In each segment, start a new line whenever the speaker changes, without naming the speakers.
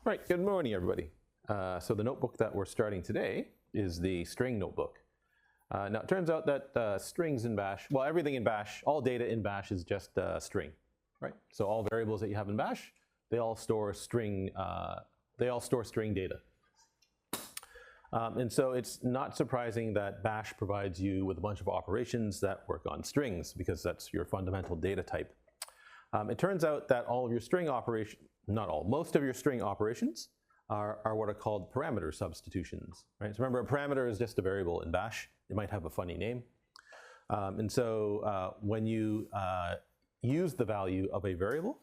Right, good morning, everybody. So the notebook that we're starting today is the string notebook. Now, it turns out that strings in Bash, well, everything in Bash, all data in Bash is just string, right? So all variables that you have in Bash, they all store string data. And so it's not surprising that Bash provides you with a bunch of operations that work on strings because that's your fundamental data type. It turns out that all of your string operations, not all, most of your string operations are what are called parameter substitutions, right? So remember, a parameter is just a variable in Bash. It might have a funny name. And so when you use the value of a variable,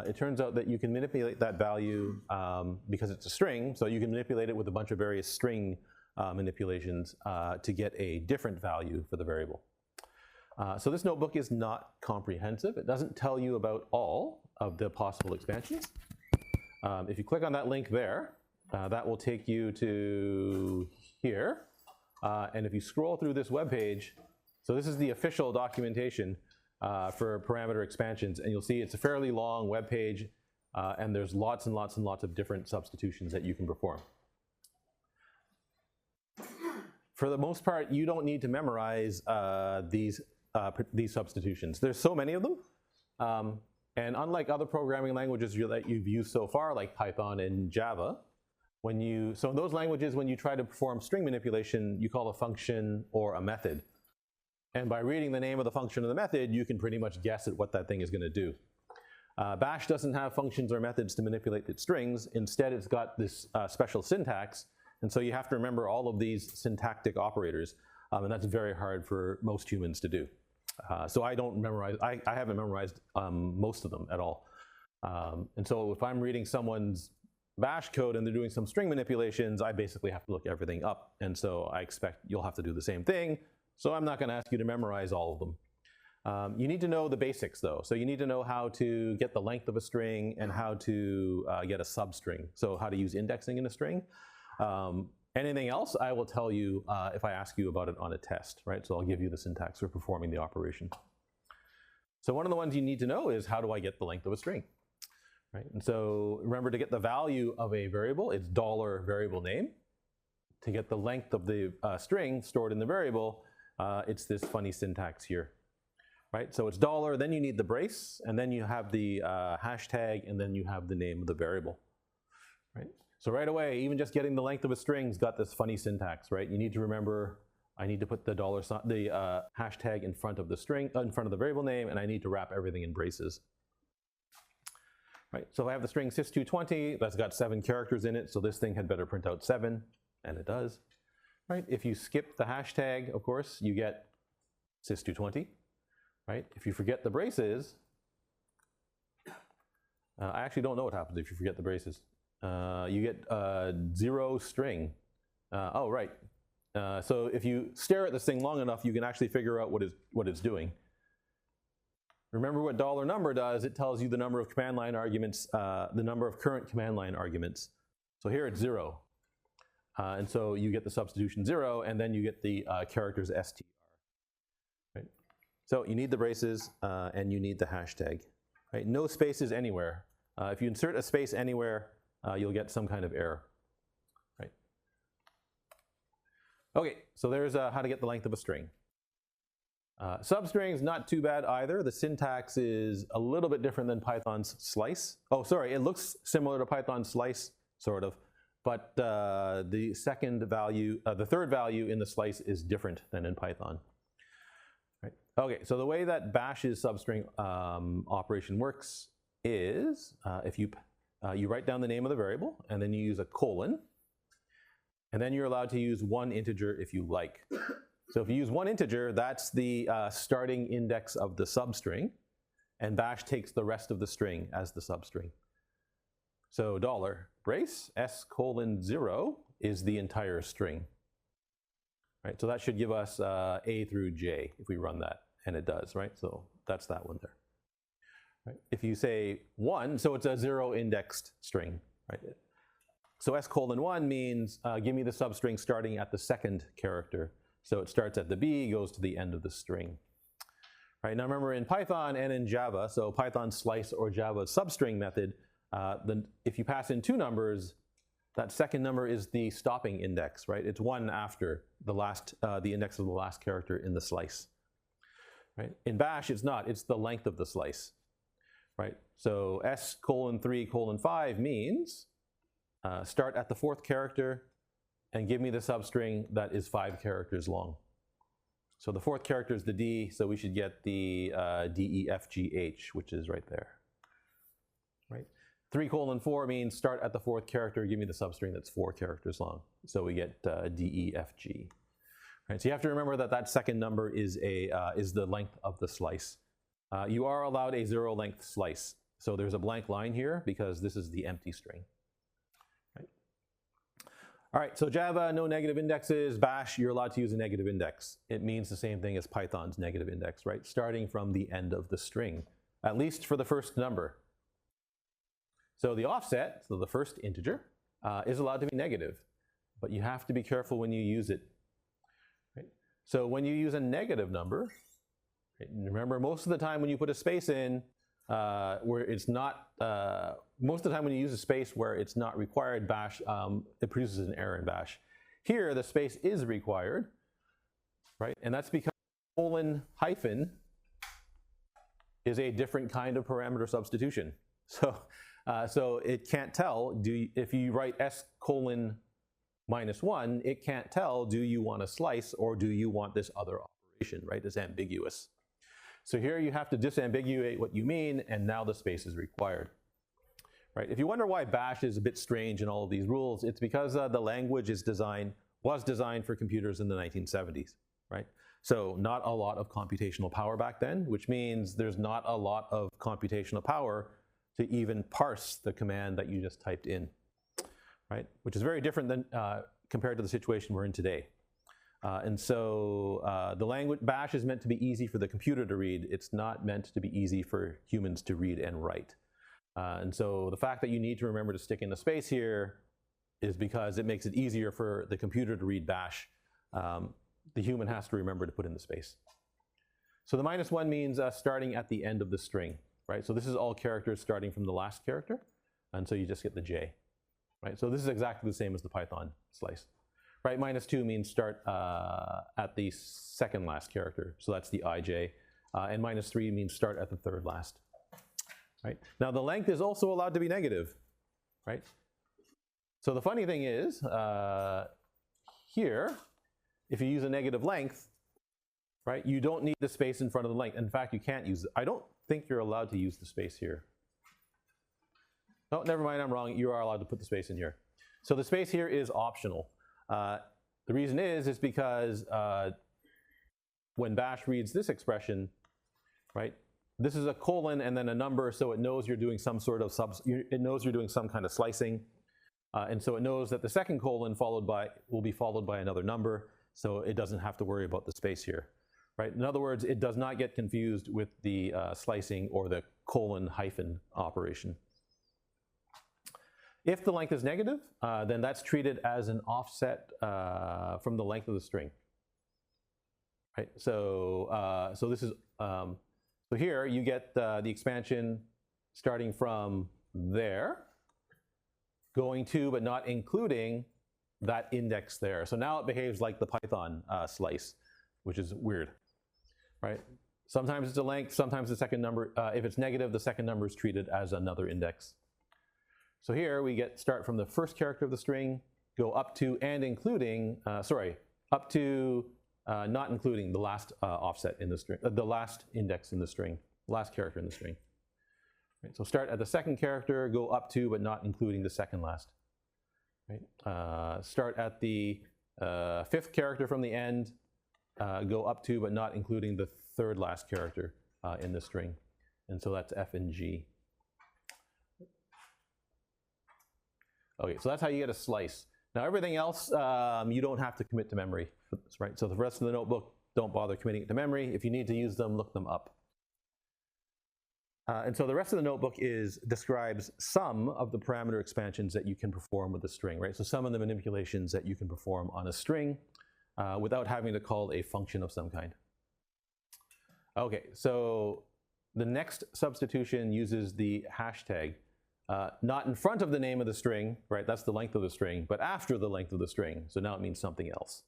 it turns out that you can manipulate that value because it's a string, so you can manipulate it with a bunch of various string manipulations to get a different value for the variable. So this notebook is not comprehensive. It doesn't tell you about all of the possible expansions. If you click on that link there, that will take you to here. And if you scroll through this web page, so this is the official documentation for parameter expansions, and you'll see it's a fairly long web page, and there's lots and lots and lots of different substitutions that you can perform. For the most part, you don't need to memorize these substitutions. There's so many of them, and unlike other programming languages that you've used so far, like Python and Java, so in those languages, when you try to perform string manipulation, you call a function or a method. And by reading the name of the function or the method, you can pretty much guess at what that thing is going to do. Bash doesn't have functions or methods to manipulate its strings. Instead, it's got this special syntax. And so you have to remember all of these syntactic operators. And that's very hard for most humans to do. So I don't memorize, I haven't memorized most of them at all. And so if I'm reading someone's Bash code and they're doing some string manipulations, I basically have to look everything up. And so I expect you'll have to do the same thing. So I'm not going to ask you to memorize all of them. You need to know the basics, though. So you need to know how to get the length of a string and how to get a substring. So how to use indexing in a string. Anything else, I will tell you if I ask you about it on a test, right? So I'll give you the syntax for performing the operation. So one of the ones you need to know is, how do I get the length of a string? Right? And so remember, to get the value of a variable, it's $variable name. To get the length of the string stored in the variable, it's this funny syntax here, right? So it's $, then you need the brace, and then you have the hashtag, and then you have the name of the variable, right? So right away, even just getting the length of a string's got this funny syntax, right? You need to remember, I need to put the hashtag in front of the string, in front of the variable name, and I need to wrap everything in braces. Right, so if I have the string sys220, that's got 7 characters in it, so this thing had better print out 7, and it does. Right, if you skip the hashtag, of course, you get sys220. Right, if you forget the braces, I actually don't know what happens if you forget the braces. You get 0 string. Oh, right. So if you stare at this thing long enough, you can actually figure out what it's doing. Remember what $number does, it tells you the number of command line arguments, the number of current command line arguments. So here it's 0. And so you get the substitution 0, and then you get the characters str. Right? So you need the braces, and you need the hashtag. Right? No spaces anywhere. If you insert a space anywhere, you'll get some kind of error. Right? Okay, so there's how to get the length of a string. Substrings, not too bad either. The syntax is a little bit different than Python's slice. Oh, sorry, it looks similar to Python's slice, sort of, but the third value in the slice is different than in Python. Right. Okay, so the way that Bash's substring operation works is if you write down the name of the variable, and then you use a colon, and then you're allowed to use 1 integer if you like. So if you use 1 integer, that's the starting index of the substring, and Bash takes the rest of the string as the substring. So $brace s:0 is the entire string. Right, so that should give us A through J if we run that, and it does, right? So that's that one there. Right. If you say 1, so it's a 0 indexed string, right? So s:1 means give me the substring starting at the 2nd character. So it starts at the B, goes to the end of the string. Right, now remember, in Python and in Java, so Python slice or Java substring method, if you pass in 2 numbers, that second number is the stopping index, right? It's 1 after the index of the last character in the slice, right? In bash, it's not. It's the length of the slice, right? So S:3:5 means start at the 4th character and give me the substring that is 5 characters long. So the 4th character is the D, so we should get the DEFGH, which is right there, right? 3:4 means start at the 4th character, give me the substring that's 4 characters long. So we get DEFG. Right, so you have to remember that that second number is the length of the slice. You are allowed a 0 length slice. So there's a blank line here because this is the empty string. Right. All right, so Java, no negative indexes. Bash, you're allowed to use a negative index. It means the same thing as Python's negative index, right? Starting from the end of the string, at least for the first number. So the offset, so the first integer, is allowed to be negative, but you have to be careful when you use it. Right? So when you use a negative number, right, remember most of the time when you put a space in, where it's not, most of the time when you use a space where it's not required, bash, it produces an error in bash. Here, the space is required, right? And that's because :hyphen is a different kind of parameter substitution. So it can't tell, if you write S:(-1), it can't tell, do you want a slice or do you want this other operation, right? It's ambiguous. So here you have to disambiguate what you mean, and now the space is required. Right? If you wonder why bash is a bit strange in all of these rules, it's because the language was designed for computers in the 1970s, right? So not a lot of computational power back then, which means there's not a lot of computational power to even parse the command that you just typed in, right? Which is very different than compared to the situation we're in today. And so the language bash is meant to be easy for the computer to read. It's not meant to be easy for humans to read and write. And so the fact that you need to remember to stick in the space here is because it makes it easier for the computer to read bash. The human has to remember to put in the space. So the -1 means starting at the end of the string, right? So this is all characters starting from the last character, and so you just get the J, right? So this is exactly the same as the Python slice, right? -2 means start at the second last character, so that's the IJ, and -3 means start at the third last, right? Now the length is also allowed to be negative, right? So the funny thing is, here, if you use a negative length, right, you don't need the space in front of the length. In fact, you can't use it. I don't think you're allowed to use the space here. Oh, never mind, I'm wrong. You are allowed to put the space in here. So the space here is optional. The reason is because when bash reads this expression, right, this is a colon and then a number, so it knows you're doing some sort of it knows you're doing some kind of slicing, and so it knows that the second colon will be followed by another number, so it doesn't have to worry about the space here. Right? In other words, it does not get confused with the slicing or the :hyphen operation. If the length is negative, then that's treated as an offset from the length of the string. Right? So this is so here you get the expansion starting from there, going to but not including that index there. So now it behaves like the Python slice, which is weird. Right? Sometimes it's a length, sometimes the second number, if it's negative, the second number is treated as another index. So here we start from the first character of the string, go up to and including, up to not including the last offset in the string, the last index in the string, last character in the string. Right? So start at the second character, go up to but not including the second last. Right? Start at the 5th character from the end, go up to but not including the third last character in the string. And so that's F and G. Okay, so that's how you get a slice. Now everything else, you don't have to commit to memory, right? So the rest of the notebook, don't bother committing it to memory. If you need to use them, look them up. And so the rest of the notebook describes some of the parameter expansions that you can perform with a string, right? So some of the manipulations that you can perform on a string without having to call a function of some kind. Okay, so the next substitution uses the hashtag not in front of the name of the string, right? That's the length of the string, but after the length of the string. So now it means something else,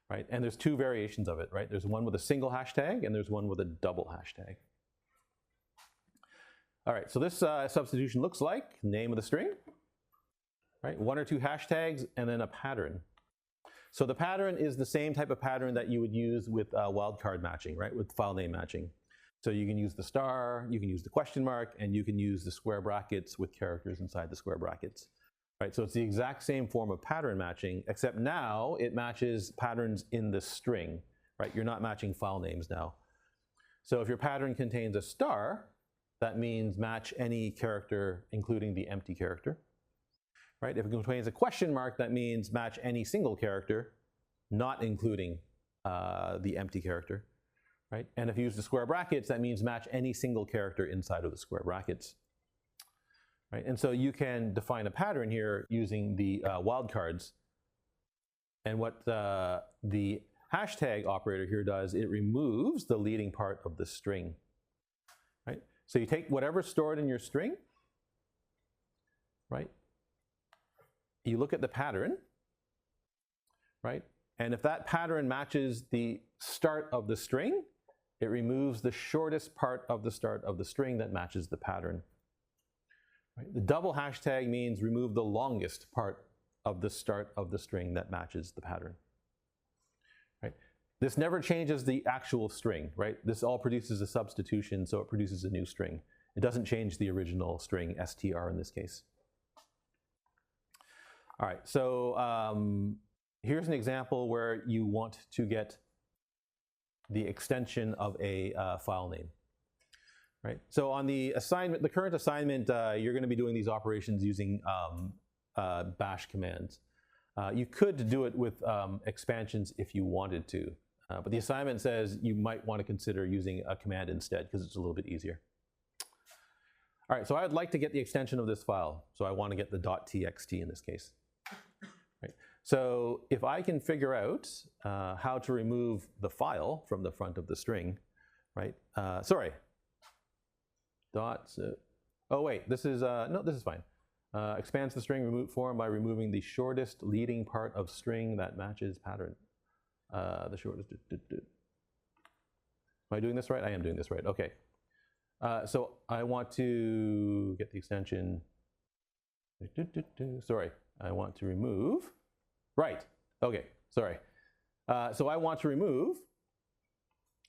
right? And there's two variations of it, right? There's one with a single hashtag and there's one with a double hashtag. All right, so this substitution looks like name of the string, right? One or two hashtags and then a pattern. So the pattern is the same type of pattern that you would use with wildcard matching, right? With file name matching. So you can use the star, you can use the question mark, and you can use the square brackets with characters inside the square brackets, right? So it's the exact same form of pattern matching, except now it matches patterns in the string, right? You're not matching file names now. So if your pattern contains a star, that means match any character, including the empty character, right? If it contains a question mark, that means match any single character, not including the empty character. Right? And if you use the square brackets, that means match any single character inside of the square brackets. Right? And so you can define a pattern here using the wildcards. And what the hashtag operator here does, it removes the leading part of the string. Right? So you take whatever's stored in your string, right? You look at the pattern, right? And if that pattern matches the start of the string, it removes the shortest part of the start of the string that matches the pattern. Right? The double hashtag means remove the longest part of the start of the string that matches the pattern. Right? This never changes the actual string, right? This all produces a substitution, so it produces a new string. It doesn't change the original string, str in this case. All right, so here's an example where you want to get the extension of a file name, right? So on the assignment, the current assignment, you're going to be doing these operations using bash commands. You could do it with expansions if you wanted to, but the assignment says you might want to consider using a command instead because it's a little bit easier. All right, so I would like to get the extension of this file. So I want to get the .txt in this case. Right. So if I can figure out how to remove the file from the front of the string, right? Sorry. Oh wait, this is no, this is fine. Expands the string remove form by removing the shortest leading part of string that matches pattern. The shortest. Am I doing this right? I am doing this right. Okay. So I want to get the extension. Sorry, I want to remove. Right. Okay. Sorry. So I want to remove.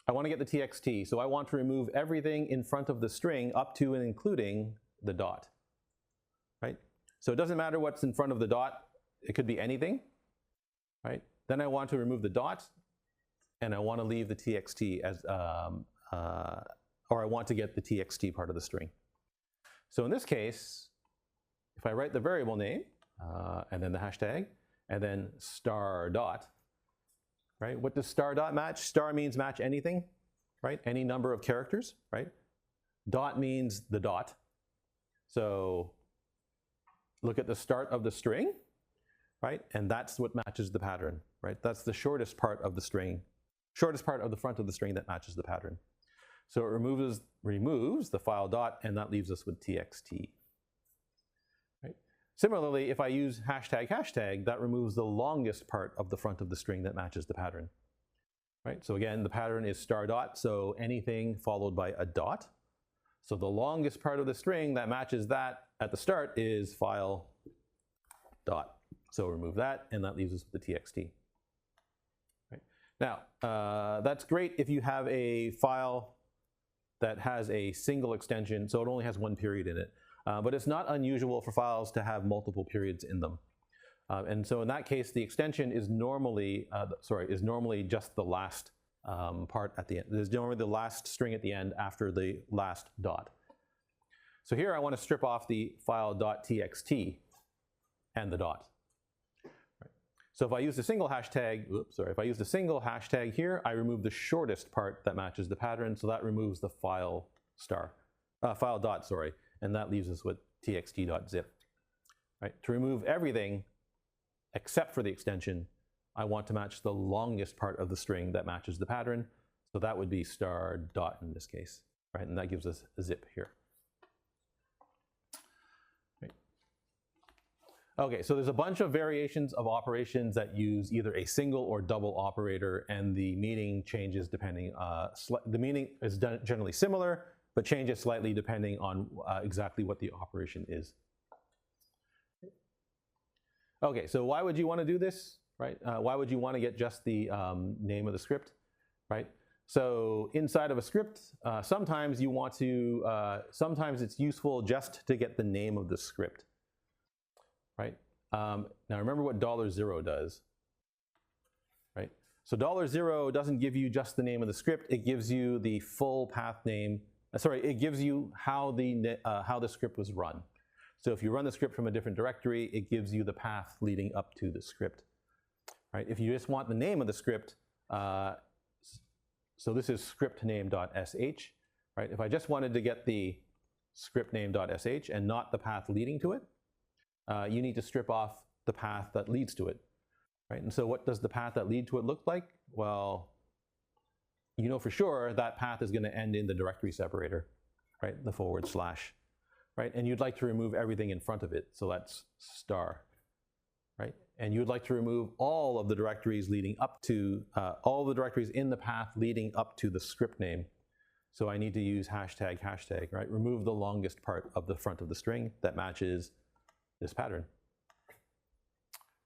I want to get the txt. So I want to remove everything in front of the string up to and including the dot. Right. So it doesn't matter what's in front of the dot. It could be anything. Right. Then I want to remove the dot, and I want to leave the txt as, or I want to get the txt part of the string. So in this case, if I write the variable name and then the hashtag and then star dot, right? What does star dot match? Star means match anything, right? Any number of characters, right? Dot means the dot. So look at the start of the string, right? And that's what matches the pattern, right? That's the shortest part of the string, shortest part of the front of the string that matches the pattern. So it removes the file dot, and that leaves us with txt. Right? Similarly, if I use hashtag, that removes the longest part of the front of the string that matches the pattern. Right? So again, the pattern is star dot, so anything followed by a dot. So the longest part of the string that matches that at the start is file dot. So remove that, and that leaves us with the txt. Right? Now, that's great if you have a file that has a single extension, so it only has one period in it. But it's not unusual for files to have multiple periods in them. And so in that case, the extension is normally, just the last part at the end. There's normally the last string at the end after the last dot. So here I want to strip off the file .txt and the dot. Right. So if I use a single hashtag, if I use a single hashtag here, I remove the shortest part that matches the pattern, so that removes the file dot, and that leaves us with txt.zip. Right. To remove everything except for the extension, I want to match the longest part of the string that matches the pattern, so that would be star dot in this case, right? And that gives us a zip here. Okay, so there's a bunch of variations of operations that use either a single or double operator, and the meaning changes depending, the meaning is generally similar, but changes slightly depending on exactly what the operation is. Okay, so why would you want to do this, right? Why would you want to get just the name of the script, right? So inside of a script, sometimes you want to, sometimes it's useful just to get the name of the script, right? Now remember what $0 does, right? So $0 doesn't give you just the name of the script, it gives you the full path name, it gives you how the script was run. So if you run the script from a different directory, it gives you the path leading up to the script, right? If you just want the name of the script, so this is scriptname.sh, right? If I just wanted to get the scriptname.sh and not the path leading to it, you need to strip off the path that leads to it, right? And so what does the path that lead to it look like? Well, you know for sure that path is going to end in the directory separator, right? The /, right? And you'd like to remove everything in front of it, so that's star, right? And you'd like to remove all of the directories leading up to, all the directories in the path leading up to the script name. So I need to use hashtag, right? Remove the longest part of the front of the string that matches this pattern,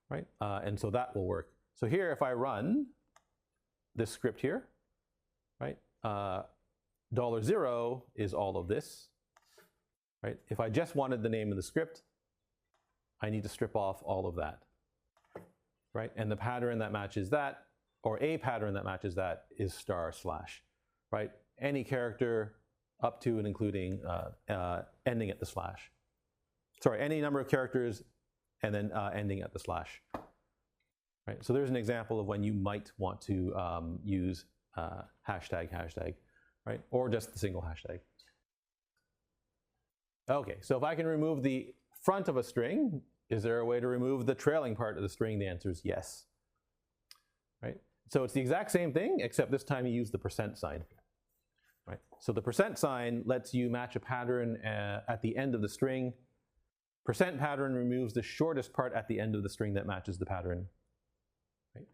right? And so that will work. So here, if I run this script here, right? $0 is all of this, right? If I just wanted the name of the script, I need to strip off all of that, right? And the pattern that matches that, or a pattern that matches that, is */, right? Any character up to and including ending at the slash. Sorry, any number of characters and then ending at the slash. Right? So there's an example of when you might want to use hashtag, right? Or just the single hashtag. Okay, so if I can remove the front of a string, is there a way to remove the trailing part of the string? The answer is yes. Right? So it's the exact same thing, except this time you use the %sign. Right? So the %sign lets you match a pattern at the end of the string. %pattern removes the shortest part at the end of the string that matches the pattern. Right?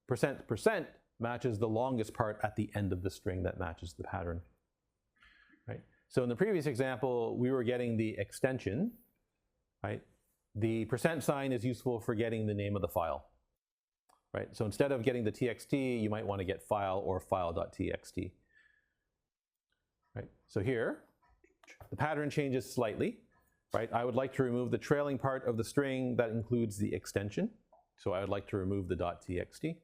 %% matches the longest part at the end of the string that matches the pattern. Right? So in the previous example, we were getting the extension, right? The % is useful for getting the name of the file, right? So instead of getting the txt, you might want to get file or file.txt, right? So here, the pattern changes slightly, right? I would like to remove the trailing part of the string that includes the extension. So I would like to remove the .txt.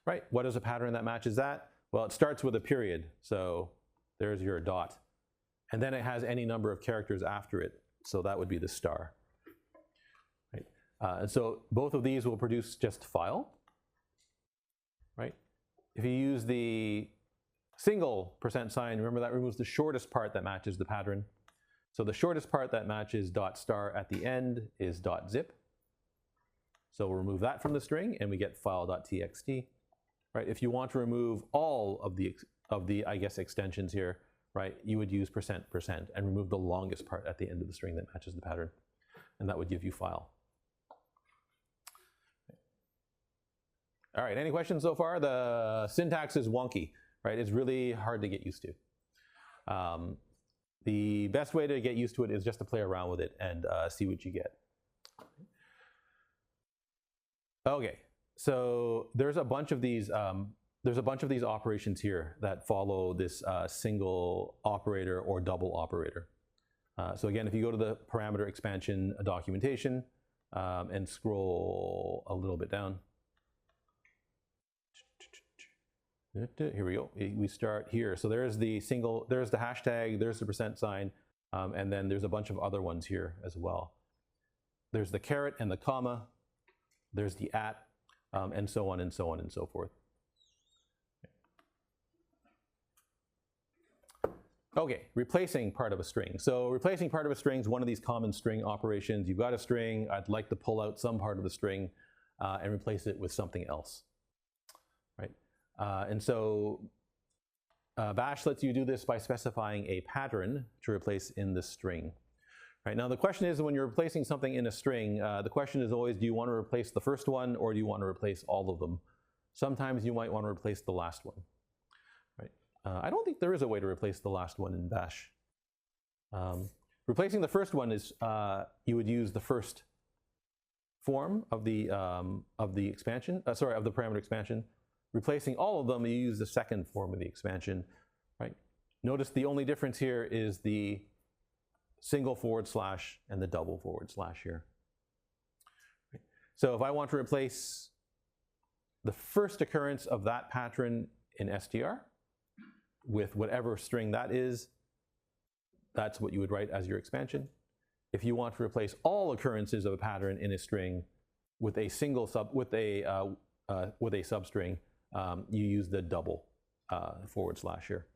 Right, what is a pattern that matches that? Well, it starts with a period, so there's your dot. And then it has any number of characters after it, so that would be the star. Right? And so both of these will produce just file. Right? If you use the single %sign, remember that removes the shortest part that matches the pattern. So the shortest part that matches .star at the end is .zip. So we'll remove that from the string and we get file.txt. Right? If you want to remove all of the I guess extensions here, right, you would use %% and remove the longest part at the end of the string that matches the pattern, and that would give you file. All right, any questions so far? The syntax is wonky, right? It's really hard to get used to. The best way to get used to it is just to play around with it and see what you get. Okay. So there's a bunch of these operations here that follow this single operator or double operator. So again, if you go to the parameter expansion documentation and scroll a little bit down, here we go. We start here. So there's the hashtag, there's the %sign, and then there's a bunch of other ones here as well. There's the caret and the comma. There's the @ and so on and so on and so forth. Okay, replacing part of a string. So replacing part of a string is one of these common string operations. You've got a string, I'd like to pull out some part of the string and replace it with something else. Right? And so Bash lets you do this by specifying a pattern to replace in the string. Right, now the question is, when you're replacing something in a string, the question is always, do you want to replace the first one or do you want to replace all of them? Sometimes you might want to replace the last one. Right? I don't think there is a way to replace the last one in Bash. Replacing the first one is you would use the first form of the expansion. Of the parameter expansion. Replacing all of them, you use the second form of the expansion. Right? Notice the only difference here is the single / and the double / here. So if I want to replace the first occurrence of that pattern in str with whatever string that is, that's what you would write as your expansion. If you want to replace all occurrences of a pattern in a string with a single substring, you use the double / here.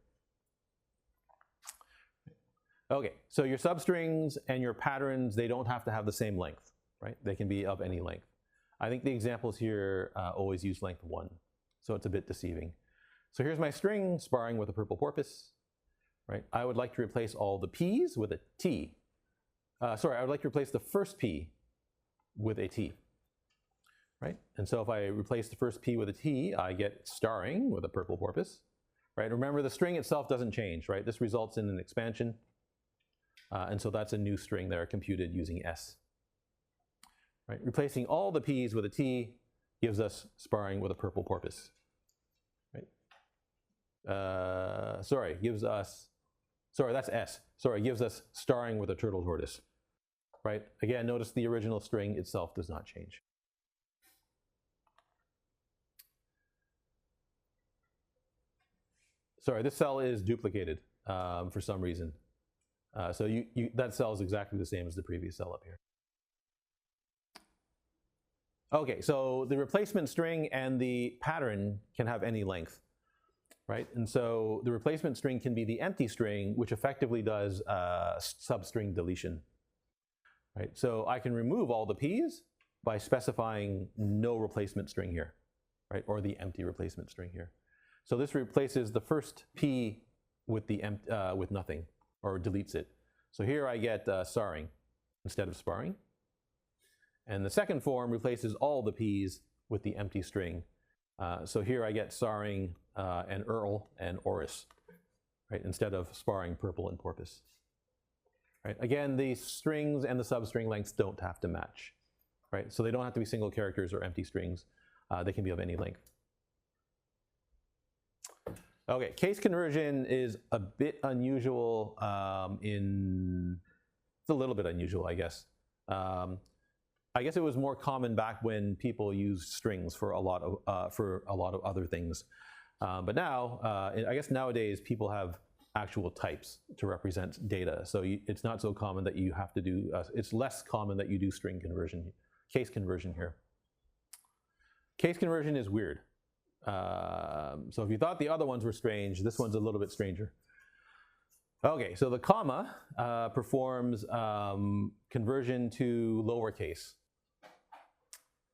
Okay, so your substrings and your patterns, they don't have to have the same length, right? They can be of any length. I think the examples here always use length 1, so it's a bit deceiving. So here's my string sparring with a purple porpoise, right? I would like to replace all the p's with a t. I would like to replace the first p with a t, right? And so if I replace the first p with a t, I get starring with a purple porpoise, right? Remember, the string itself doesn't change, right? This results in an expansion. And so that's a new string there computed using S. Right? Replacing all the p's with a t gives us sparring with a purple porpoise. Right? That's S. Gives us starring with a turtle tortoise. Right? Again, notice the original string itself does not change. Sorry, this cell is duplicated for some reason. So that cell is exactly the same as the previous cell up here. Okay, so the replacement string and the pattern can have any length, right? And so the replacement string can be the empty string, which effectively does substring deletion, right? So I can remove all the p's by specifying no replacement string here, right? Or the empty replacement string here. So this replaces the first p with with nothing, or deletes it. So here I get starring instead of sparring. And the second form replaces all the p's with the empty string. So here I get starring and Earl and Oris, right, instead of sparring purple and porpoise. Right? Again, the strings and the substring lengths don't have to match, right? So they don't have to be single characters or empty strings. They can be of any length. Okay, case conversion is a bit unusual it's a little bit unusual, I guess. I guess it was more common back when people used strings for a lot of other things. But now, I guess nowadays people have actual types to represent data. So it's not so common that you have to do, it's less common that you do string conversion, case conversion here. Case conversion is weird. So if you thought the other ones were strange, this one's a little bit stranger. Okay, so the comma performs conversion to lowercase,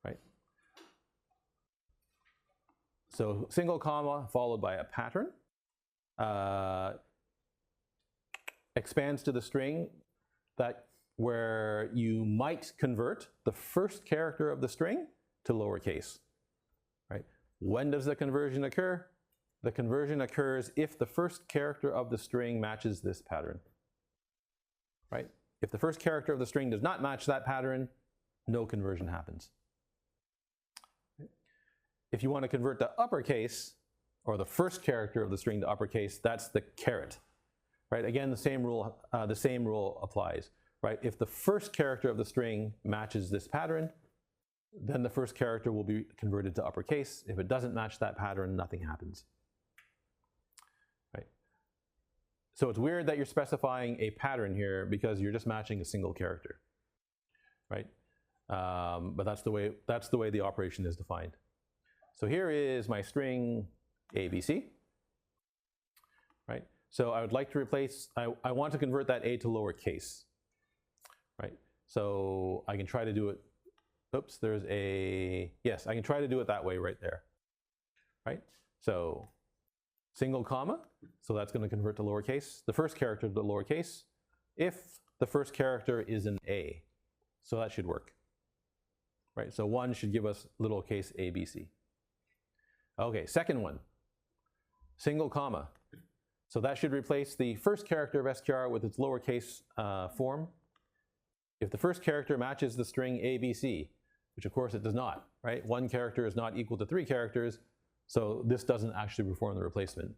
right? So single comma followed by a pattern expands to the string where you might convert the first character of the string to lowercase, right? When does the conversion occur? The conversion occurs if the first character of the string matches this pattern, right? If the first character of the string does not match that pattern, no conversion happens. If you want to convert to uppercase, or the first character of the string to uppercase, that's the caret, right? Again, the same rule applies, right? If the first character of the string matches this pattern, then the first character will be converted to uppercase. If it doesn't match that pattern, nothing happens. Right? So it's weird that you're specifying a pattern here because you're just matching a single character, right? But that's the way the operation is defined. So here is my string ABC, right? So I would like to replace, I want to convert that A to lowercase, right? So I can try to do it, oops, yes, I can try to do it that way right there, right? So single comma, so that's going to convert to lowercase, the first character to lowercase. If the first character is an A. So that should work. Right, so 1 should give us lowercase ABC. Okay, second one, single comma. So that should replace the first character of str with its lowercase form. If the first character matches the string ABC, which of course it does not, right? 1 character is not equal to 3 characters, so this doesn't actually perform the replacement,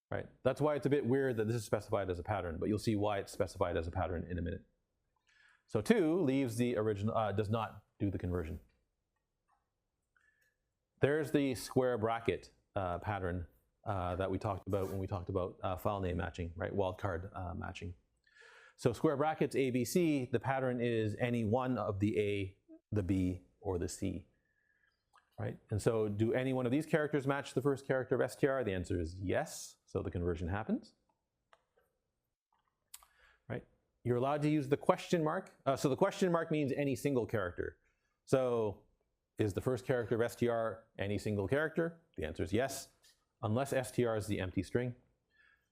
right? That's why it's a bit weird that this is specified as a pattern, but you'll see why it's specified as a pattern in a minute. So 2 leaves the original, does not do the conversion. There's the square bracket pattern that we talked about when we talked about file name matching, right? Wildcard matching. So square brackets ABC, the pattern is any one of the A, the B, or the C, right? And so do any one of these characters match the first character of str? The answer is yes, so the conversion happens, right? You're allowed to use the question mark. So the question mark means any single character. So is the first character of str any single character? The answer is yes, unless str is the empty string,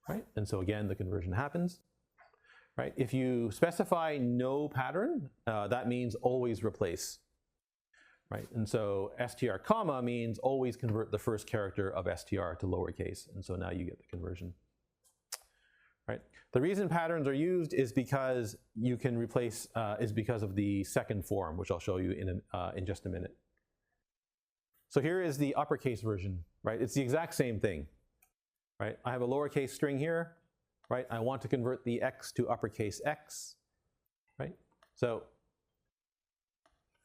right? And so again, the conversion happens. Right? If you specify no pattern, that means always replace. Right? And so str comma means always convert the first character of str to lowercase. And so now you get the conversion. Right? The reason patterns are used is because you can replace, is because of the second form, which I'll show you in just a minute. So here is the uppercase version. Right? It's the exact same thing. Right? I have a lowercase string here. Right? I want to convert the x to uppercase X, right? So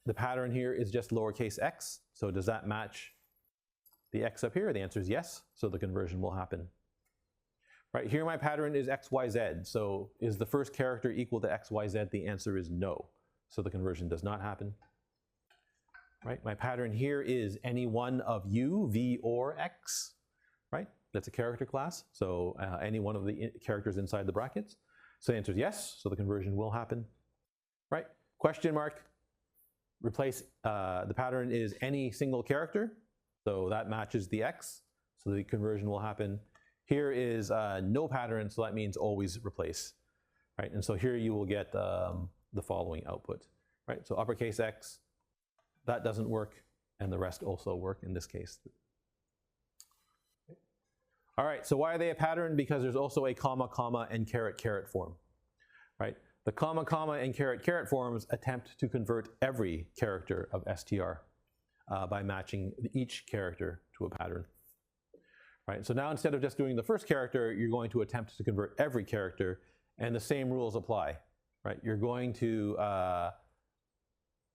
the pattern here is just lowercase x. So does that match the x up here? The answer is yes. So the conversion will happen. Right? Here my pattern is XYZ. So is the first character equal to XYZ? The answer is no. So the conversion does not happen. Right? My pattern here is any one of U, V, or X. Right? That's a character class, so any one of the characters inside the brackets. So the answer is yes, so the conversion will happen. Right? Question mark, replace, the pattern is any single character, so that matches the X, so the conversion will happen. Here is no pattern, so that means always replace. Right? And so here you will get the following output. Right? So uppercase X, that doesn't work, and the rest also work in this case. All right, so why are they a pattern? Because there's also a comma, comma, and caret, caret form, right? The comma, comma, and caret, caret forms attempt to convert every character of str by matching each character to a pattern, right? So now instead of just doing the first character, you're going to attempt to convert every character, and the same rules apply, right? You're going to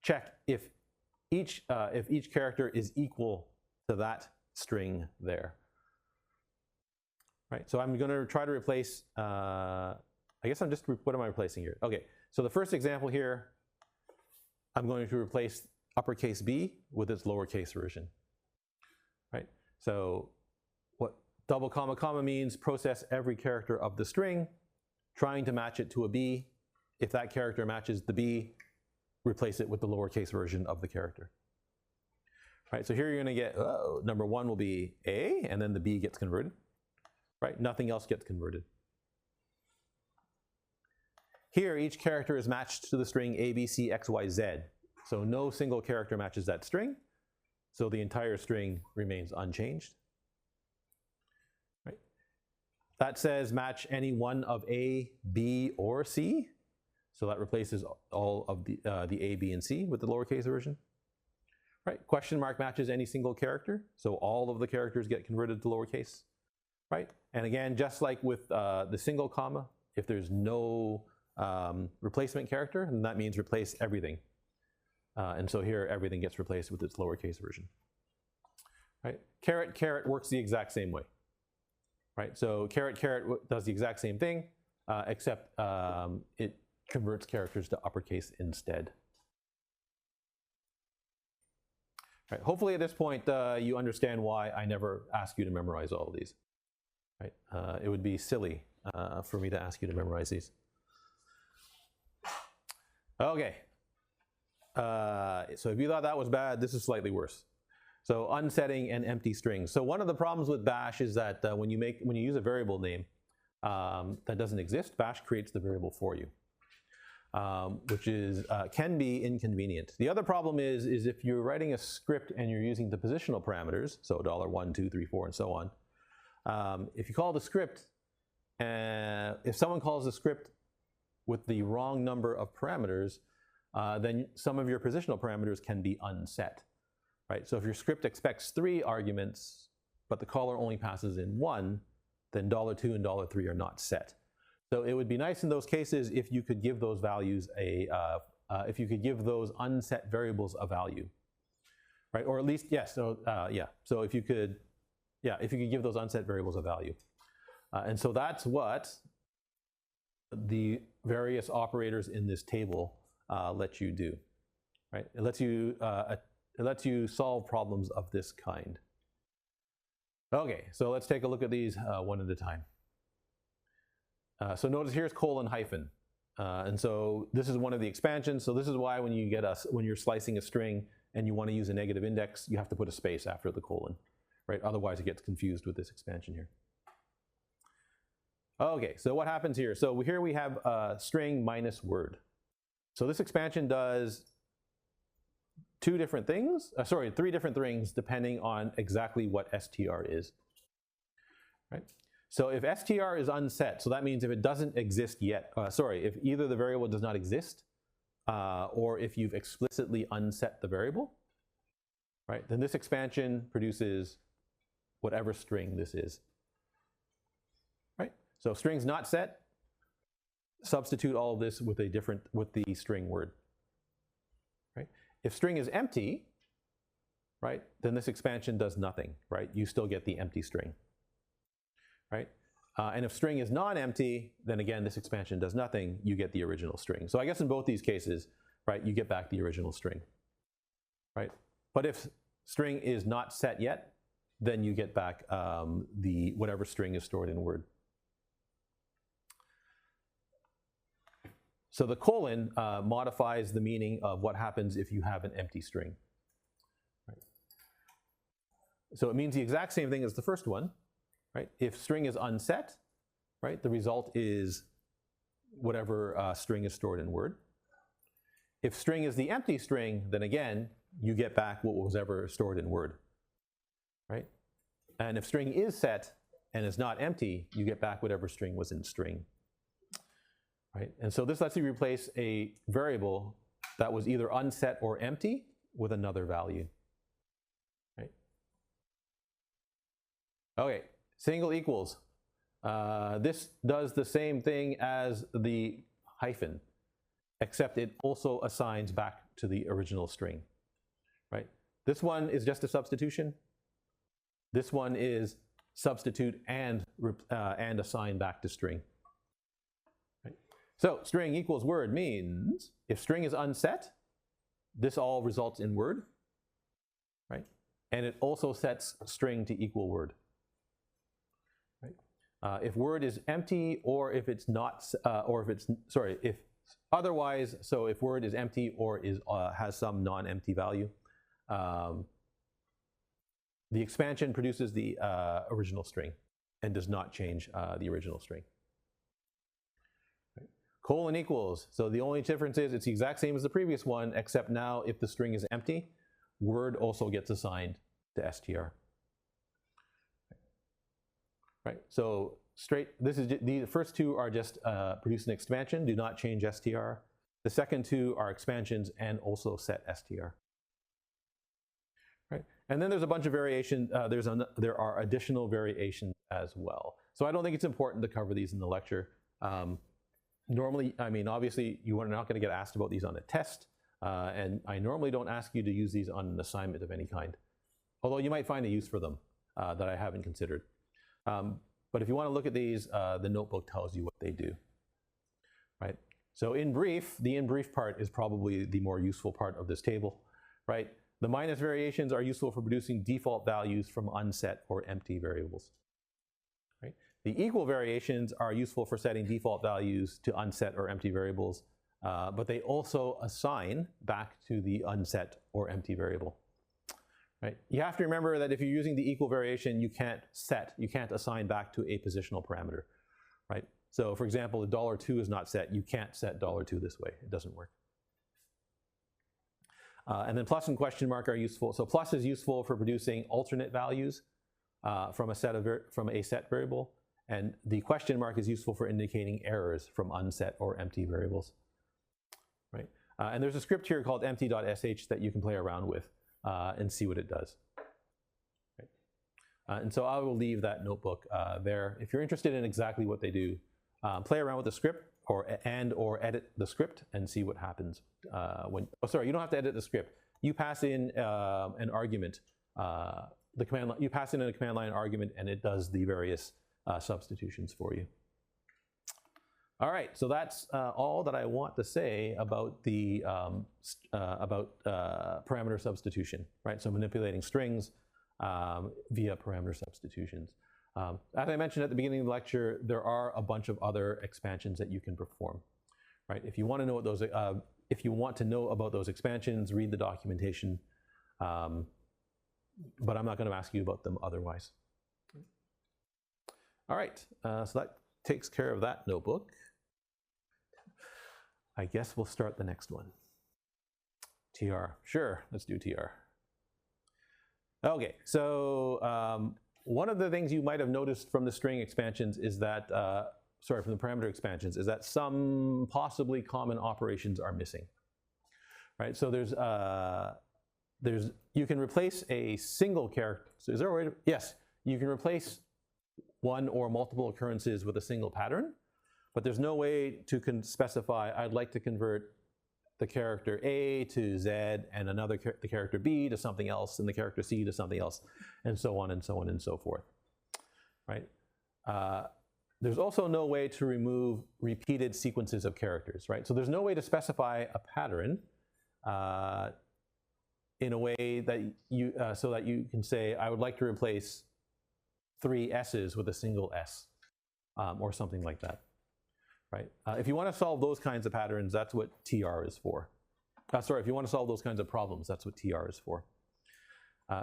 check if each character is equal to that string there. Right, so I'm going to try to replace, I guess what am I replacing here? Okay, so the first example here, I'm going to replace uppercase B with its lowercase version. Right, so what double comma comma means, process every character of the string, trying to match it to a B. If that character matches the B, replace it with the lowercase version of the character. Right, so here you're going to get, number 1 will be A, and then the B gets converted. Right? Nothing else gets converted. Here, each character is matched to the string ABC, XYZ. So no single character matches that string. So the entire string remains unchanged. Right? That says match any one of A, B, or C. So that replaces all of the A, B, and C with the lowercase version. Right? Question mark matches any single character. So all of the characters get converted to lowercase. Right? And again, just like with the single comma, if there's no replacement character, then that means replace everything. And so here, everything gets replaced with its lowercase version. Right? Caret, caret works the exact same way. Right? So caret, caret does the exact same thing, except it converts characters to uppercase instead. Right? Hopefully at this point, you understand why I never ask you to memorize all of these. Right? It would be silly for me to ask you to memorize these. Okay. So if you thought that was bad, this is slightly worse. So unsetting and empty strings. So one of the problems with Bash is that when you use a variable name that doesn't exist, Bash creates the variable for you. which is can be inconvenient. The other problem is if you're writing a script and you're using the positional parameters, so $1, $2, $3, $4, and so on. If you call the script, if someone calls the script with the wrong number of parameters, then some of your positional parameters can be unset. Right? So if your script expects 3 arguments, but the caller only passes in 1, then $2 and $3 are not set. So it would be nice in those cases if you could give those values if you could give those unset variables a value, right? Or at least, yes. So So if you could give those unset variables a value, and so that's what the various operators in this table let you do, right? It lets you solve problems of this kind. Okay, so let's take a look at these one at a time. So notice here's colon hyphen, and so this is one of the expansions. So this is why when you're slicing a string and you want to use a negative index, you have to put a space after the colon, right? Otherwise it gets confused with this expansion here. Okay, so what happens here? So here we have string minus word. So this expansion does 3 different things depending on exactly what str is, right? So if str is unset, so that means if it doesn't exist yet, if either the variable does not exist or if you've explicitly unset the variable, right, then this expansion produces whatever string this is, right? So string's not set, substitute all of this with the string word, right? If string is empty, right, then this expansion does nothing, right? You still get the empty string, right? And if string is non-empty, then again, this expansion does nothing, you get the original string. So I guess in both these cases, right, you get back the original string, right? But if string is not set yet, then you get back whatever string is stored in Word. So the colon modifies the meaning of what happens if you have an empty string. Right? So it means the exact same thing as the first one. Right? If string is unset, right, the result is whatever string is stored in Word. If string is the empty string, then again, you get back what was ever stored in Word. Right? And if string is set and is not empty, you get back whatever string was in string. Right? And so this lets you replace a variable that was either unset or empty with another value. Right? Okay, single equals. This does the same thing as the hyphen, except it also assigns back to the original string. Right? This one is just a substitution. This one is substitute and assign back to string. So string equals word means if string is unset, this all results in word, right? And it also sets string to equal word. Right? If word is empty, or if it's not, if otherwise, so if word is empty or has some non-empty value, the expansion produces the original string and does not change the original string. Colon equals, so the only difference is it's the exact same as the previous one, except now if the string is empty, word also gets assigned to str. Right, so the first two are just produce an expansion, do not change str. The second two are expansions and also set str. Right, and then there's a bunch of variations, there are additional variations as well. So I don't think it's important to cover these in the lecture. Normally, I mean, obviously, you are not going to get asked about these on a test, and I normally don't ask you to use these on an assignment of any kind, although you might find a use for them that I haven't considered. But if you want to look at these, the notebook tells you what they do. Right? So in brief, the in brief part is probably the more useful part of this table. Right? The minus variations are useful for producing default values from unset or empty variables. Right? The equal variations are useful for setting default values to unset or empty variables, but they also assign back to the unset or empty variable. Right? You have to remember that if you're using the equal variation, you can't assign back to a positional parameter. Right? So for example, the $2 is not set. You can't set $2 this way. It doesn't work. And then plus and question mark are useful. So plus is useful for producing alternate values from a set variable, and the question mark is useful for indicating errors from unset or empty variables. Right? And there's a script here called empty.sh that you can play around with and see what it does. Right? And so I will leave that notebook there. If you're interested in exactly what they do, play around with the script or edit the script and see what happens when. Oh, sorry, you don't have to edit the script. You pass in an argument. The command line, you pass in a command line argument, and it does the various substitutions for you. All right, so that's all that I want to say about the parameter substitution. Right, so manipulating strings via parameter substitutions. As I mentioned at the beginning of the lecture, there are a bunch of other expansions that you can perform. Right, if you want to know what those, if you want to know about those expansions, read the documentation. But I'm not going to ask you about them otherwise. All right, so that takes care of that notebook. I guess we'll start the next one. TR, sure, let's do TR. Okay, so one of the things you might have noticed from the string expansions is that, from the parameter expansions, is that some possibly common operations are missing. Right, so you can replace a single character. So is there a way to, yes, you can replace one or multiple occurrences with a single pattern, but there's no way to specify, I'd like to convert the character A to Z and the character B to something else and the character C to something else, and so on and so on and so forth, right? There's also no way to remove repeated sequences of characters, right? So there's no way to specify a pattern in a way that you, so that you can say, I would like to replace 3 S's with a single S, or something like that, right? If you want to solve those kinds of patterns, that's what TR is for. If you want to solve those kinds of problems, that's what TR is for.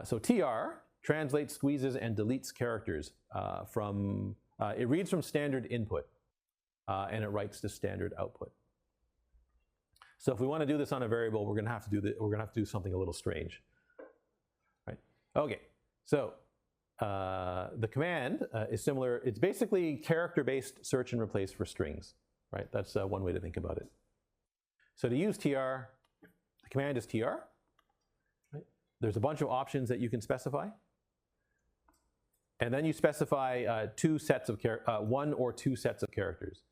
So TR translates, squeezes, and deletes characters it reads from standard input, and it writes to standard output. So if we want to do this on a variable, we're going to have to do something a little strange, right? Okay, so the command is similar. It's basically character-based search and replace for strings, right? That's one way to think about it. So to use TR, the command is TR. Right? There's a bunch of options that you can specify, and then you specify one or two sets of characters.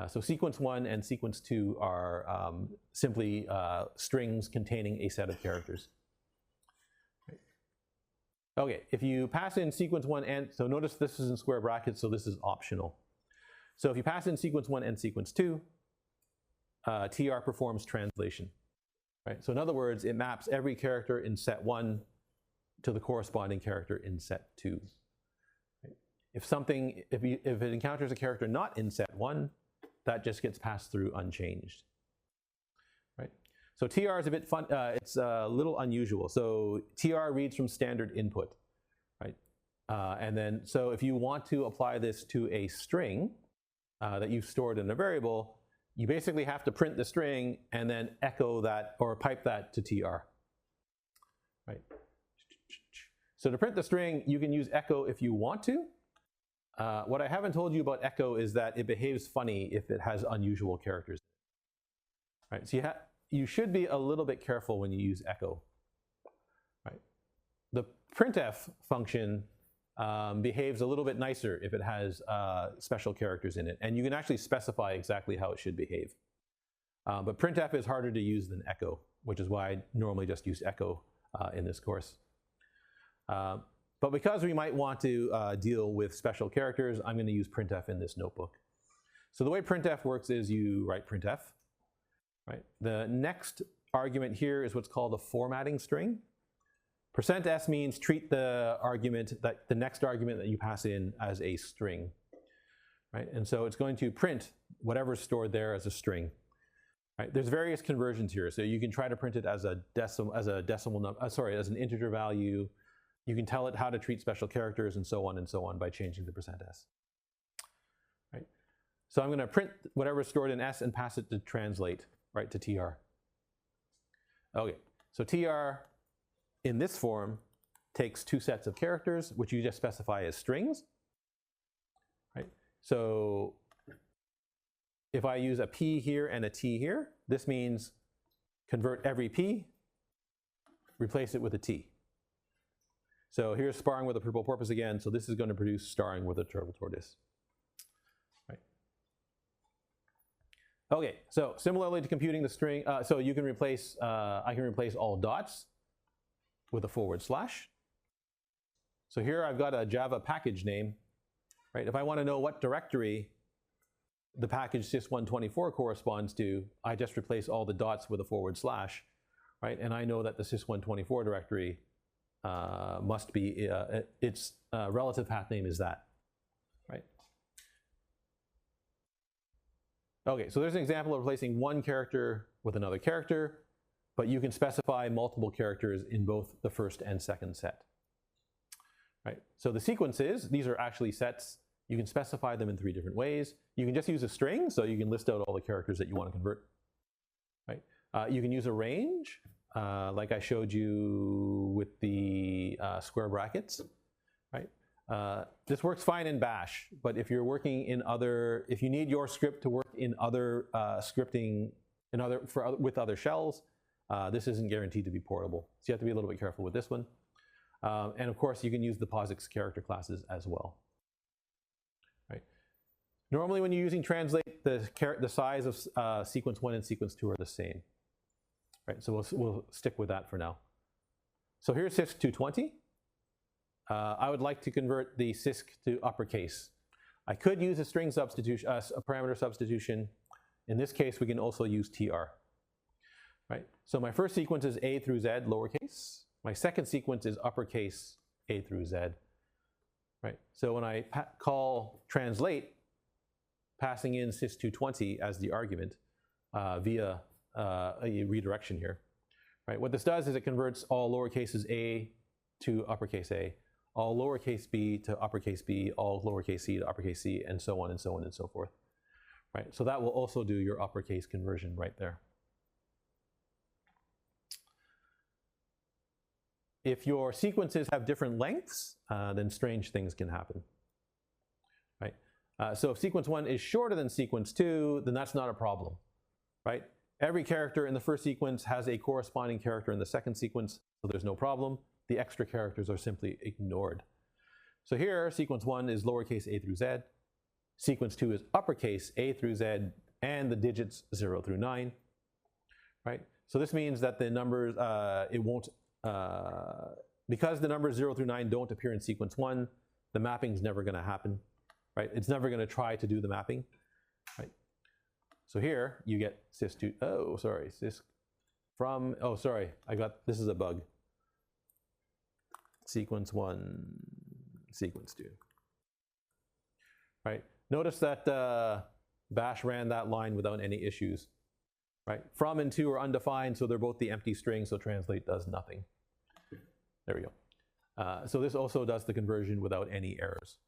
So sequence 1 and sequence 2 are simply strings containing a set of characters. Right. Okay, if you pass in sequence 1 and, so notice this is in square brackets, so this is optional. So if you pass in sequence 1 and sequence 2, TR performs translation. Right. So in other words, it maps every character in set 1 to the corresponding character in set 2. Right. If it encounters a character not in set 1, that just gets passed through unchanged, right? So TR is a bit fun. It's a little unusual. So TR reads from standard input, right? And then, so if you want to apply this to a string that you've stored in a variable, you basically have to print the string and then echo that or pipe that to TR, right? So to print the string, you can use echo if you want to. What I haven't told you about echo is that it behaves funny if it has unusual characters. Right, so you should be a little bit careful when you use echo. Right, the printf function behaves a little bit nicer if it has special characters in it, and you can actually specify exactly how it should behave. But printf is harder to use than echo, which is why I normally just use echo in this course. But because we might want to deal with special characters, I'm going to use printf in this notebook. So the way printf works is you write printf. Right? The next argument here is what's called a formatting string. %s means treat the next argument that you pass in as a string. Right? And so it's going to print whatever's stored there as a string. Right? There's various conversions here. So you can try to print it as an integer value. You can tell it how to treat special characters and so on by changing the %s. Right? So I'm going to print whatever is stored in S and pass it to translate, right, to TR. Okay, so TR in this form takes two sets of characters, which you just specify as strings, right? So if I use a P here and a T here, this means convert every P, replace it with a T. So here's sparring with a purple porpoise again, so this is going to produce starring with a turtle tortoise. Right. Okay, so similarly to computing the string, so you can replace, I can replace all dots with a /. So here I've got a Java package name, right? If I want to know what directory the package sys124 corresponds to, I just replace all the dots with a /, right? And I know that the sys124 directory must be, its relative path name is that, right? Okay, so there's an example of replacing one character with another character, but you can specify multiple characters in both the first and second set. Right? So the sequences, these are actually sets. You can specify them in 3 different ways. You can just use a string, so you can list out all the characters that you want to convert. Right? You can use a range, like I showed you with the square brackets. Right? This works fine in Bash, but if you're working in other, if you need your script to work in other scripting, with other shells, this isn't guaranteed to be portable. So you have to be a little bit careful with this one. And of course, you can use the POSIX character classes as well. Right? Normally, when you're using translate, the size of sequence 1 and sequence 2 are the same. Right? So we'll stick with that for now. So here's sys220. I would like to convert the sys to uppercase. I could use a string substitution, a parameter substitution. In this case, we can also use TR. Right? So my first sequence is A through Z, lowercase. My second sequence is uppercase A through Z. Right? So when I call translate, passing in sys220 as the argument via a redirection here. Right? What this does is it converts all lowercases a to uppercase A, all lowercase b to uppercase B, all lowercase c to uppercase C, and so on and so on and so forth. Right? So that will also do your uppercase conversion right there. If your sequences have different lengths, then strange things can happen. Right? So if sequence 1 is shorter than sequence 2, then that's not a problem. Right? Every character in the first sequence has a corresponding character in the second sequence, so there's no problem. The extra characters are simply ignored. So here, sequence 1 is lowercase a through z. Sequence 2 is uppercase a through z and the digits 0 through 9. Right? So this means that the numbers, it won't, because the numbers 0 through 9 don't appear in sequence 1, the mapping's never going to happen. Right? It's never going to try to do the mapping. Right? So here you get sys2, oh sorry, sys from, oh sorry, this is a bug. Sequence 1, sequence 2. Right? Notice that Bash ran that line without any issues. Right? From and to are undefined, so they're both the empty string, so translate does nothing. There we go. So this also does the conversion without any errors.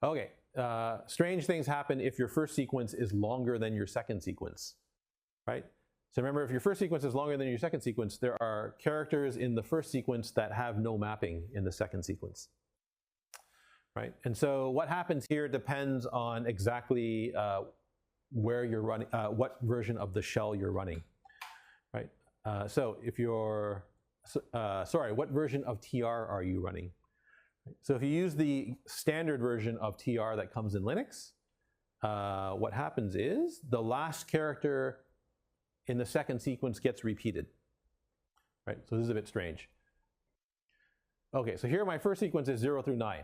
Okay, strange things happen if your first sequence is longer than your second sequence. Right? So remember, if your first sequence is longer than your second sequence, there are characters in the first sequence that have no mapping in the second sequence. Right? And so what happens here depends on exactly where you're running, what version of the shell you're running. Right? So if you're, sorry, what version of TR are you running? So if you use the standard version of TR that comes in Linux, what happens is the last character in the second sequence gets repeated. Right? So this is a bit strange. Okay, so here my first sequence is 0 through 9.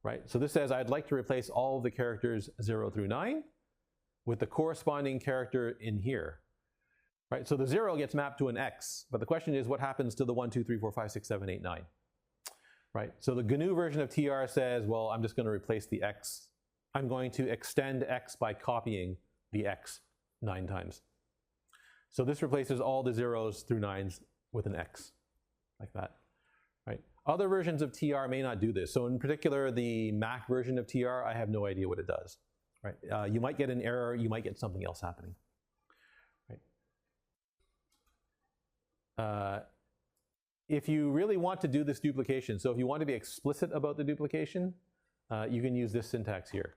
Right? So this says I'd like to replace all of the characters 0 through 9 with the corresponding character in here. Right? So the 0 gets mapped to an X, but the question is what happens to the 1, 2, 3, 4, 5, 6, 7, 8, 9? Right? So the GNU version of TR says, well, I'm just going to replace the X. I'm going to extend X by copying the X 9 times. So this replaces all the 0s through 9s with an X, like that. Right? Other versions of TR may not do this. So in particular, the Mac version of TR, I have no idea what it does. Right? You might get an error, you might get something else happening. Right? If you really want to do this duplication, so if you want to be explicit about the duplication, you can use this syntax here.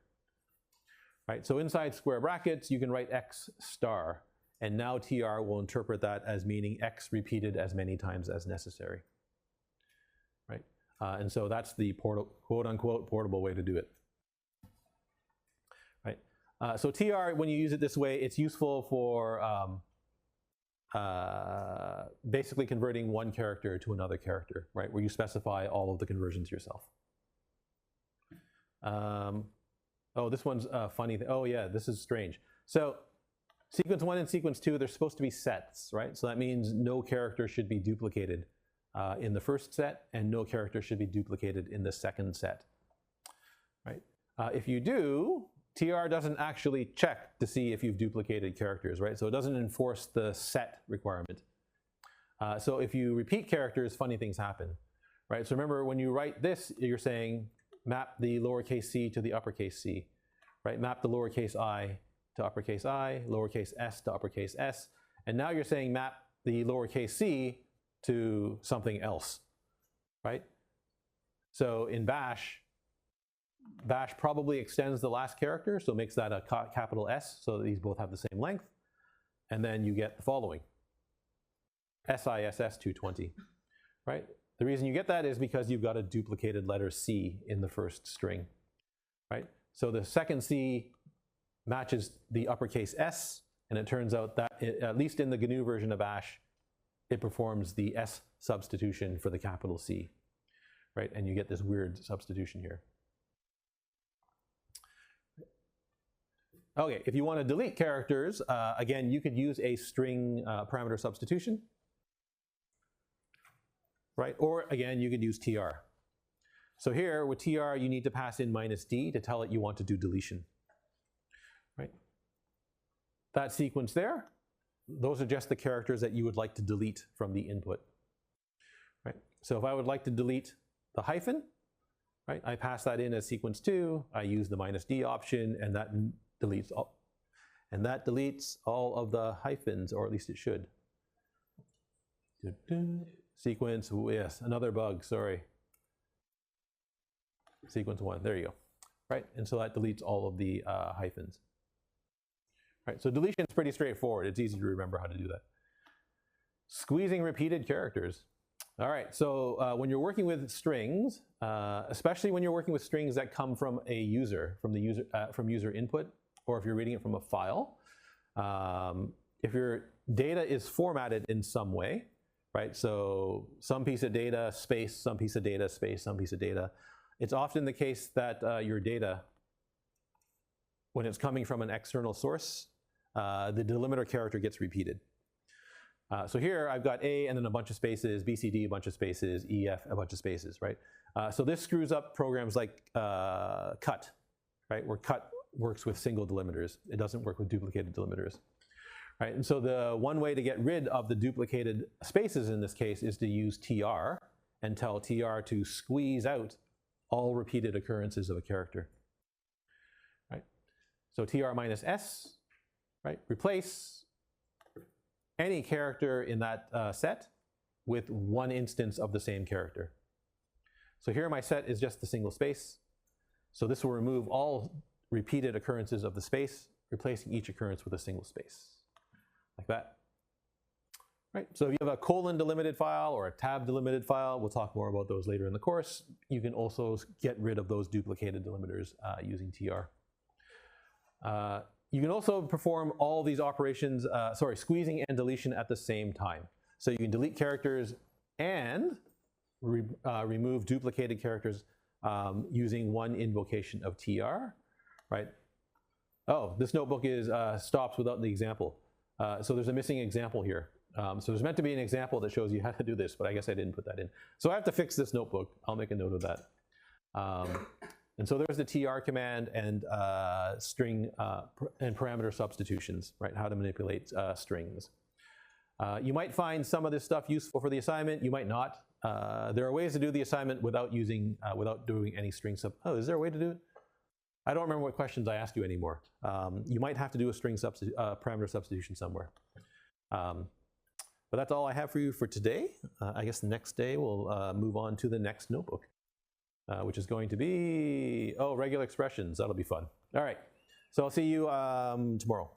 Right? So inside square brackets, you can write x star, and now TR will interpret that as meaning x repeated as many times as necessary. Right? And so that's the quote-unquote portable way to do it. Right? So TR, when you use it this way, it's useful for basically converting one character to another character, right? Where you specify all of the conversions yourself. Oh, this one's a funny thing. Oh yeah, this is strange. So sequence 1 and sequence 2, they're supposed to be sets, right? So that means no character should be duplicated in the first set, and no character should be duplicated in the second set, right? If you do, TR doesn't actually check to see if you've duplicated characters, right? So it doesn't enforce the set requirement. So if you repeat characters, funny things happen, right? So remember, when you write this, you're saying map the lowercase c to the uppercase c, right? Map the lowercase I to uppercase I, lowercase s to uppercase s, and now you're saying map the lowercase c to something else, right? So in Bash probably extends the last character, so makes that a capital S, so that these both have the same length, and then you get the following: SISS 220, right? The reason you get that is because you've got a duplicated letter C in the first string, right? So the second C matches the uppercase S, and it turns out that, at least in the GNU version of Bash, it performs the S substitution for the capital C, right? And you get this weird substitution here. Okay, if you want to delete characters, again, you could use a string parameter substitution, right? Or again, you could use TR. So here with TR, you need to pass in -d to tell it you want to do deletion, right? That sequence there, those are just the characters that you would like to delete from the input, right? So if I would like to delete the hyphen, right, I pass that in as sequence 2, I use the -d option, and that deletes all of the hyphens, or at least it should. Sequence, yes, another bug, sorry. Sequence 1, there you go, right? And so that deletes all of the hyphens. Right, so deletion is pretty straightforward. It's easy to remember how to do that. Squeezing repeated characters. All right, so when you're working with strings, especially when you're working with strings that come from a user, from user input, or if you're reading it from a file, if your data is formatted in some way, right? So some piece of data, space, some piece of data, space, some piece of data. It's often the case that your data, when it's coming from an external source, the delimiter character gets repeated. So here I've got A and then a bunch of spaces, BCD a bunch of spaces, EF a bunch of spaces, right? So this screws up programs like cut, right? Where cut works with single delimiters. It doesn't work with duplicated delimiters, right? And so the one way to get rid of the duplicated spaces in this case is to use TR and tell TR to squeeze out all repeated occurrences of a character, right? So TR -S, right? Replace any character in that set with one instance of the same character. So here my set is just the single space. So this will remove all repeated occurrences of the space, replacing each occurrence with a single space, like that. Right, so if you have a colon delimited file or a tab delimited file, we'll talk more about those later in the course. You can also get rid of those duplicated delimiters using TR. You can also perform all these operations, squeezing and deletion at the same time. So you can delete characters and remove duplicated characters using one invocation of TR, right? Oh, this notebook is stops without the example. So there's a missing example here. So there's meant to be an example that shows you how to do this, but I guess I didn't put that in. So I have to fix this notebook. I'll make a note of that. And so there's the TR command and string and parameter substitutions, right? How to manipulate strings. You might find some of this stuff useful for the assignment. You might not. there are ways to do the assignment without using, without doing any string sub. Oh, is there a way to do it? I don't remember what questions I asked you anymore. You might have to do a string parameter substitution somewhere. But that's all I have for you for today. I guess the next day we'll move on to the next notebook, which is going to be, regular expressions. That'll be fun. All right, so I'll see you tomorrow.